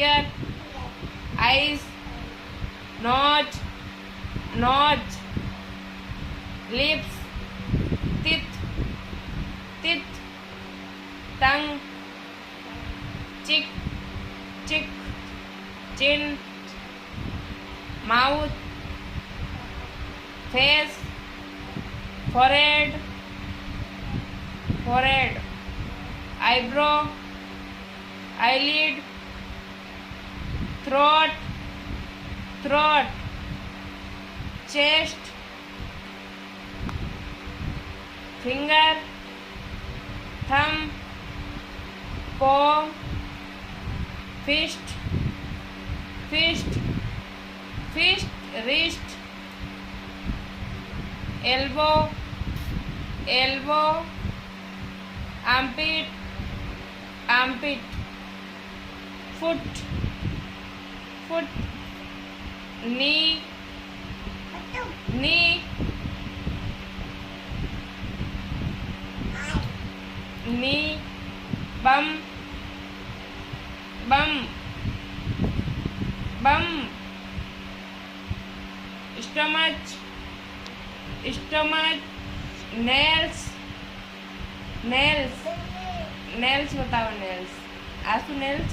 ear, eyes, nose, lips, teeth, tongue, cheek, chin, mouth, face, forehead, eyebrow, eyelid, throat, chest, finger, thumb, paw, fist, wrist, elbow, armpit, foot, knee, bum, stomach, nails बताओ nails. આ શું nails?